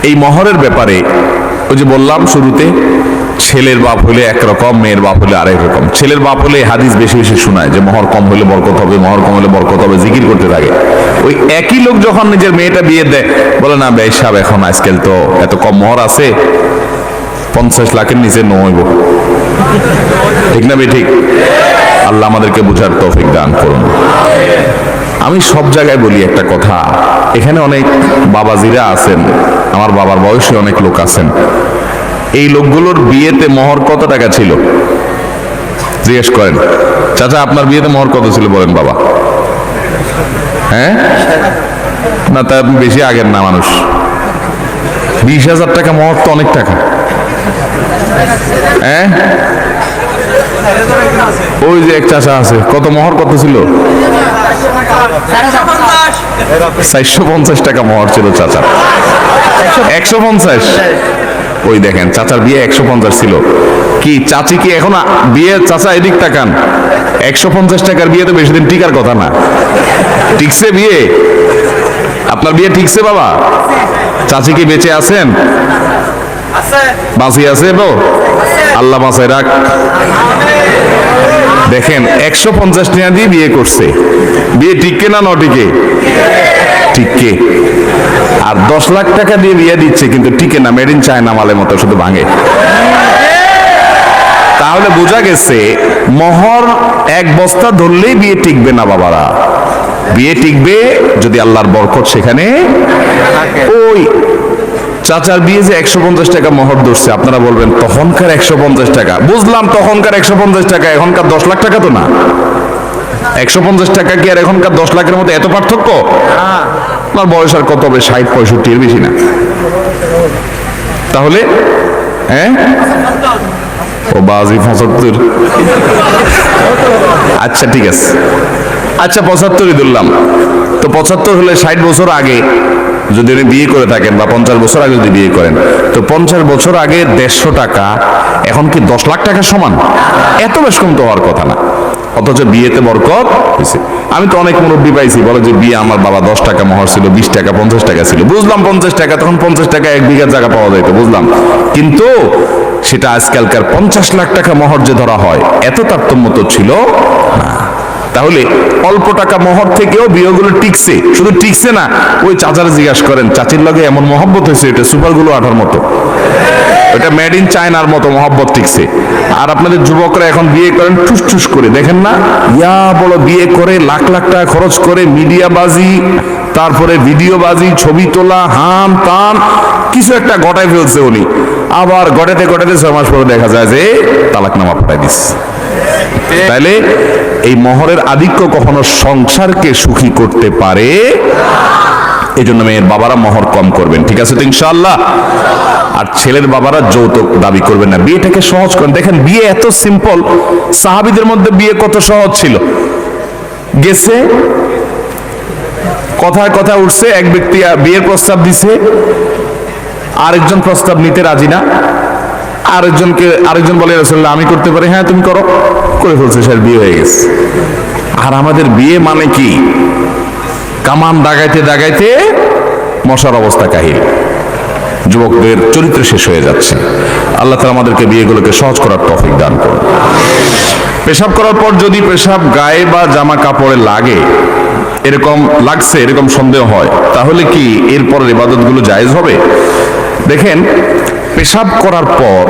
এই মহরের ব্যাপারে ওই যে বললাম শুরুতে, ছেলের বাপ হলে একরকম, মেয়ের বাপ হলে আরেক রকম। ছেলের বাপ হলে হাদিস বেশি বেশি শোনায় যে মহর কম হলে বরকত হবে, মহর কম হলে বরকত হবে, জিকির করতে থাকে। ওই একই লোক যখন নিজের মেয়েটা বিয়ে দেয়, বলে না ভাই সাহেব এখন আজকাল তো এত কম মহর আছে, 50 লাখের নিচে নইব। ঠিক না ভাই? ঠিক। আল্লাহ আমাদেরকে বুঝার তৌফিক দান করুন। আমি সব জায়গায় বলি একটা কথা, এখানে অনেক বাবাজিরা আছেন, আমার বাবার বয়সী অনেক লোক আছেন, এই লোকগুলোর বিয়েতে মোহর কত টাকা ছিল জিজ্ঞেস করেন। চাচা আপনার বিয়েতে মোহর কত ছিল বলেন বাবা? হ্যাঁ না, তা বেশি আগের না মানুষ। 20,000 টাকা মোহর তো অনেক টাকা। হ্যাঁ ওই যে এক চাচা আছে, কত মোহর কত ছিল? 450 টাকা মোহর ছিল চাচার। 150? ওই দেখেন চাচার বিয়ে 150 ছিল। কি চাচি কি এখন বিয়ে? চাচা এদিক তাকান, 150 টাকার বিয়ে তো বেশি দিন টিকার কথা না। ঠিকছে বিয়ে? আপনার বিয়ে ঠিকছে বাবা? চাচি কি বেঁচে আছেন? বাঁচি আছে তো? আল্লাহ বাঁচাই রাখ। দেখেন 150 টাকা দিয়ে বিয়ে করছে, বিয়ে টিকে না নটিকে? টিকে। আর 10 লাখ টাকা দিয়ে বিয়ে দিচ্ছে কিন্তু টিকে না, মেড ইন চায়না মালের মতো শুধু ভাঙে। তাহলে বোঝা গেছে মোহর এক বস্তা ধরলেই বিয়ে টিকবে না বাবারা। বিয়ে টিকবে যদি আল্লাহর বরকত সেখানে। ওই চাচার বিয়ে যে 150 টাকা মোহর ধরছে, আপনারা বলবেন তখনকার 150 টাকা, বুঝলাম তখনকার 150 টাকা, এখনকার 10 লাখ টাকা তো না। 150 টাকা কি আর এখনকার 10 লাখের মধ্যে এত পার্থক্য? আপনার বয়স আর কত হবে? 60-65 এর বেশি না। তাহলে হ্যাঁ ও বাজি 75। আচ্ছা ঠিক আছে, আচ্ছা 75ই ধরলাম। তো 75 হলে 60 বছর আগে যদি উনি বিয়ে করে থাকেন, বা 50 বছর আগে যদি বিয়ে করেন, তো 50 বছর আগে 150 টাকা এখন কি 10 লাখ টাকার সমান? এত বেশ কম তো হওয়ার কথা না, অথচ বিয়েতে বরকত হয়েছে। আমি তো অনেক মুরব্বী পাইছি বলে যে বিয়ে আমার বাবা 10 টাকা মোহর ছিল, 20 টাকা 50 টাকা ছিল। বুঝলাম 50 টাকা, তখন 50 টাকা 1 বিঘা জায়গা পাওয়া যেত, বুঝলাম। কিন্তু সেটা আজকালকার 50 লাখ টাকা মোহর যে ধরা হয়, এত তারতম্য তো ছিল না। তাহলে অল্প টাকা মোহর থেকেও বিয়েগুলো টিকছে। শুধু টিকছে না, ওই চাচারা জিজ্ঞাসা করেন চাচির লগে এমন মহব্বত হয়েছে, এটা সুপারগুলো আঠার মতো, এটা মেড ইন চায়নার মতো মহব্বত টিকছে। আর আপনাদের যুবকরা এখন বিয়ে করেন ঠুস ঠুস করে, দেখেন না ইয়া বড় বিয়ে করে লাখ লাখ টাকা খরচ করে, মিডিয়া বাজি, তারপরে ভিডিও বাজি, ছবি তোলা, হান তান কিছু একটা গটায় ফেলছে উনি। আবার গটাতে গটাতে 6 মাস পরে দেখা যায় যে তালাকনামা পাঠাই দিচ্ছে। তাইলে এই মোহরের আধিক্য কখনো সংসারকে সুখী করতে পারে। এই জন্য মেয়ের বাবারা মোহর কম করবেন, ঠিক আছে তো ইনশাআল্লাহ। আর ছেলের বাবারা যৌতুক দাবি করবেন না, বিয়েটাকে সহজ করেন। দেখেন বিয়ে এত সিম্পল, সাহাবীদের মধ্যে বিয়ে কত সহজ ছিল। গেছে কথায় কথা উঠছে, এক ব্যক্তি বিয়ের প্রস্তাব দিছে, আরেকজন প্রস্তাব নিতে রাজি না। আরেকজন বলে রাসূলুল্লাহ আমি করতে পারি। হ্যাঁ তুমি করো, করে ফেলছে, সে বিয়ে হয়ে গেছে। আর আমাদের বিয়ে মানে কি? কামান দাগাইতে দাগাইতে মশার অবস্থা কাহিল, যুবকদের চরিত্র শেষ হয়ে যাচ্ছে। আল্লাহ তাআলা আমাদেরকে বিয়েগুলোকে সহজ করার তৌফিক দান করুন। পেশাব করার পর যদি পেশাব গায়ে বা জামা কাপড়ে লাগে, এরকম লাগছে এরকম সন্দেহ হয়, তাহলে কি এরপরের ইবাদতগুলো জায়েজ হবে? দেখেন পেশাব করার পর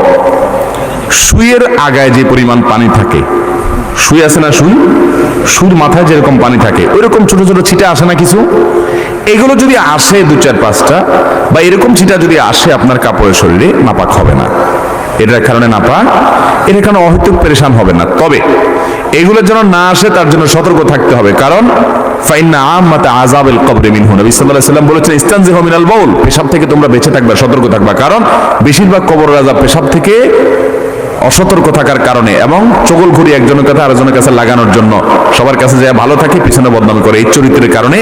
সুইয়ের আগায় যে পরিমাণ পানি থাকে, সুই আছে না, সুর মাথায় যেরকম পানি থাকে, ওইরকম ছোট ছোট ছিটা আসে না কিছু? এগুলো যদি আসে 2-4-5টা বা এরকম ছিটা যদি আসে আপনার কাপড়ের শরীরে, নাপাক হবে না। এটার কারণে নাপাক, এটার কারণে অহেতুক পেরেশান হবে না। তবে এগুলোর যেন না আসে তার জন্য সতর্ক থাকতে হবে, কারণ ফাইন্না আম্মাতা আযাবিল কবরি মিনহু, নবী সাল্লাল্লাহু আলাইহি ওয়াসাল্লাম বলেছেন ইস্তানজিহু মিনাল বাউল, পেশাব থেকে তোমরা বেঁচে থাকবা, সতর্ক থাকবা। কারণ বেশিরভাগ কবরের আযাব পেশাব থেকে অসতর্ক থাকার কারণে, এবং চগলখড়ি একজনের কাছে আরেকজনের কাছে লাগানোর জন্য সবার কাছে যায় ভালো থাকে, পিছনে বদনাম করে, এই চরিত্রের কারণে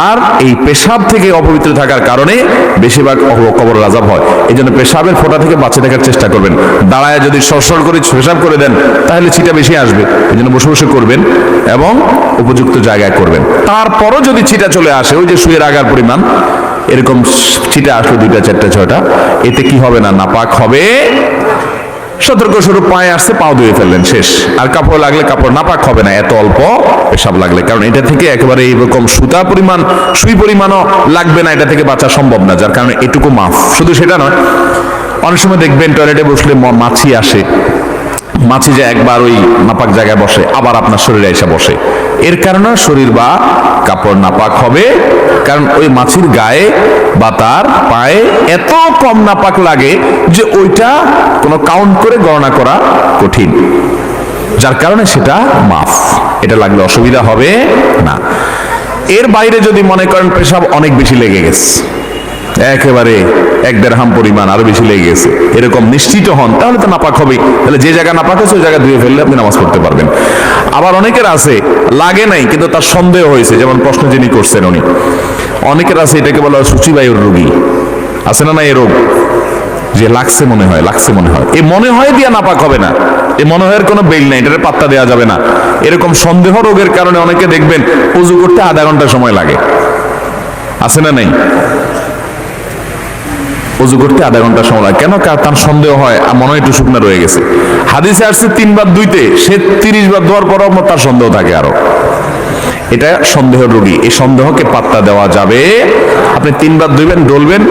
আর এই পেশাব থেকে অপবিত্র থাকার কারণে বেশিরভাগ কবরের আযাব হয়। এই জন্য পেশাবের ফোঁটা থেকে বাঁচে থাকার চেষ্টা করবেন। দাঁড়ায় যদি সরসর করে পেশাব করে দেন তাহলে ছিটা বেশি আসবে, এই জন্য বসে বসে করবেন এবং উপযুক্ত জায়গায় করবেন। তারপরও যদি ছিটা চলে আসে, ওই যে সুয়ের আগার পরিমাণ, এরকম ছিটা আসলো 2টা 4টা 6টা, এতে কি হবে না? নাপাক হবে। সতর্ক স্বরূপ পায়ে আসছে, পাও ধুয়ে ফেললেন, শেষ। আর কাপড় লাগলে কাপড় নাপাক হবে না এত অল্প পেশাব লাগলে, কারণ এটা থেকে একেবারে এইরকম সুতা পরিমাণ, সুই পরিমাণও লাগবে না, এটা থেকে বাঁচা সম্ভব না, যার কারণে এটুকু মাফ। শুধু সেটা নয়, অনেক সময় দেখবেন টয়লেটে বসলে মাছি আসে, মাছি যে একবার ওই নাপাক জায়গায় বসে আবার আপনার শরীরে এসে বসে, এর কারণে শরীর বা কাপড় নাপাক হবে, কারণ ওই মাছির গায়ে বা তার পায়ে এত কম নাপাক লাগে যে ওইটা কোনো কাউন্ট করে গণনা করা কঠিন, যার কারণে সেটা মাফ। এটা লাগলে অসুবিধা হবে না। এর বাইরে যদি মনে করেন পেশাব অনেক বেশি লেগে গেছে, একেবারে 1-1.5 হাম পরিমাণ আরো বেশি লেগে গেছে, এরকম নিশ্চিত হন, তাহলে তো নাপাক হবেই। তাহলে যে জায়গা নাপাক হয়েছে ওই জায়গা ধুয়ে ফেললে আপনি নামাজ পড়তে পারবেন। আবার অনেকের আছে লাগে নাই কিন্তু তার সন্দেহ হয়েছে, যেমন প্রশ্ন যিনি করছেন উনি, অনেকের আছে এটাকে বলা হয় সূচিবায়ুর রোগী, আছে না? না, এই রোগ যে লাগছে মনে হয়, লাগছে মনে হয়, এই মনে হয় দিয়া নাপাক হবে না, এই মনে হয় কোনো বেল নাই, এটার পাত্তা দেওয়া যাবে না। এরকম সন্দেহ রোগের কারণে অনেকে দেখবেন ওযু করতে আধা ঘন্টা সময় লাগে, আছে না নাই? ওযু করতে আধা ঘন্টা সময় লাগে কেন? তার সন্দেহ হয় মনে হয় একটু শুকনা রয়ে গেছে। হাদিসে আসছে 3 বার ধুইতে, সে 30 বার ধোয়ার পরও তার সন্দেহ থাকে আরো। এটা সন্দেহ রোগী, এই সন্দেহকে পাত্তা দেওয়া যাবে। আপনি 3 বার ধুইবেন, ডলবেন,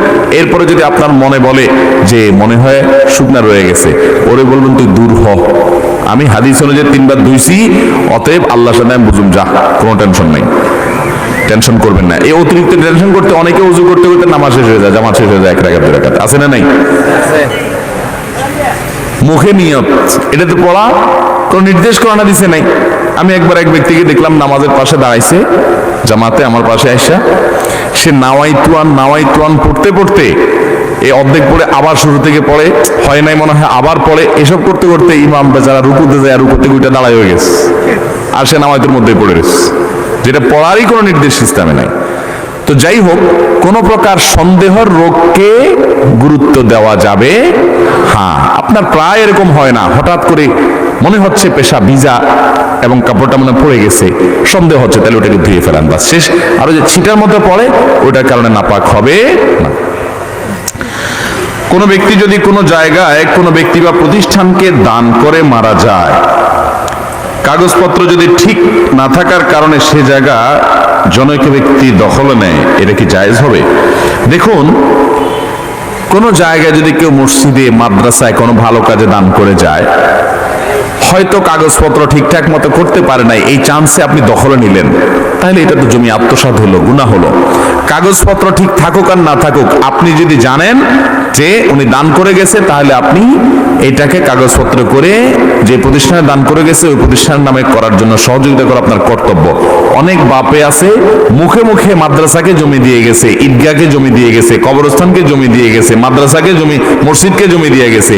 এরপরে যদি আপনার মনে বলে যে মনে হয় শুকনা রয়ে গেছে, ওরে বলবেন তুই দূর হ, আমি হাদিস অনুযায়ী 3 বার ধুইছি, অতএব আল্লাহর সাথে আমি বুঝুম, যা, কোনো টেনশন নাই। টেনশন করবেন না। এই অতিরিক্ত টেনশন করতে অনেকে ওযু করতে করতে নামাজ শেষ হয়ে যায়, জামাত শেষ হয়ে যায় 1 রাকাত 2 রাকাত, আছে না নাই? মুখে নিয়ত, এটা তো পড়া কোনো নির্দেশ করানো দিছে নাই। আমি একবার এক ব্যক্তিকে দেখলাম নামাজের পাশে দাঁড়াইছে জামাতে, আমার পাশে আইসা সে নাওয়াইতুয়ান পড়তে পড়তে এই অর্ধেক পড়ে আবার শুরু থেকে পড়ে, হয় নাই মনে হয় আবার পড়ে, এসব করতে করতে ইমাম বেচারা রুকুতে যায়, রুকুতে উইটা দাঁড়াই হয়ে গেছে, আর সে নাওয়াইতুর মধ্যে পড়ে গেছে, যেটা পড়ারই কোনো নির্দেশ সিস্টেমে নাই। তো যাই হোক, কোন প্রকার সন্দেহের রোগকে গুরুত্ব দেওয়া যাবে। হ্যাঁ, আপনার প্রায় এরকম হয় না, হঠাৎ করে মনে হচ্ছে পেশা ভিজা এবং কাপড়টা মনে পড়ে গেছে, সন্দেহ হচ্ছে, তাহলে ওটাকে ধুয়ে ফেলান, বাস, শেষ। আর যে ছিটার মধ্যে পড়ে ওইটার কারণে নাপাক হবে না। কোনো ব্যক্তি যদি কোনো জায়গায় কোনো ব্যক্তি বা প্রতিষ্ঠানকে দান করে মারা যায়, কাগজপত্র যদি ঠিক না থাকার কারণে সে জায়গা জনৈক ব্যক্তি দখলে নেয়, এটা কি জায়েজ হবে? দেখুন, কোন জায়গায় যদি কেউ মসজিদে, মাদ্রাসায় কোনো ভালো কাজে দান করে যায়, হয়তো কাগজপত্র ঠিকঠাক মতো করতে পারে নাই, এই চান্সে আপনি দখলে নিলেন, তাহলে এটা তো জমি আত্মসাৎ হলো, গুনাহ হলো। কাগজপত্র ঠিক থাকুক আর না থাকুক, আপনি যদি জানেন যে উনি দান করে গেছে, তাহলে আপনি এটাকে কাগজপত্র করে যে প্রতিষ্ঠানে দান করে গেছে ওই প্রতিষ্ঠানের নামে করার জন্য সহযোগিতা করা আপনার কর্তব্য। অনেক বাপে আছে মুখে মুখে মাদ্রাসাকে জমি দিয়ে গেছে, ঈদগাহকে জমি দিয়ে গেছে, কবরস্থানকে জমি দিয়ে গেছে, মাদ্রাসাকে জমি, মসজিদকে জমি দিয়ে গেছে,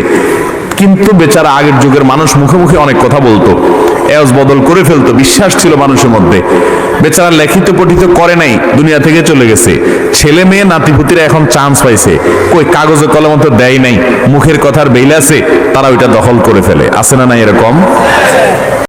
কিন্তু বেচারা আগের যুগের মানুষ মুখে মুখে অনেক কথা বলতো, এজ বদল করে ফেলতো, বিশ্বাস ছিল মানুষের মধ্যে। বেচারা লিখিত পঠিত করে নাই, দুনিয়া থেকে চলে গেছে। ছেলে মেয়ে নাতিপুতিরা এখন চান্স পাইছে, কই কাগজে কলম তো দেয় নাই, মুখের কথার বেইল আছে, তারা ওইটা দখল করে ফেলে, আছে না নাই এরকম?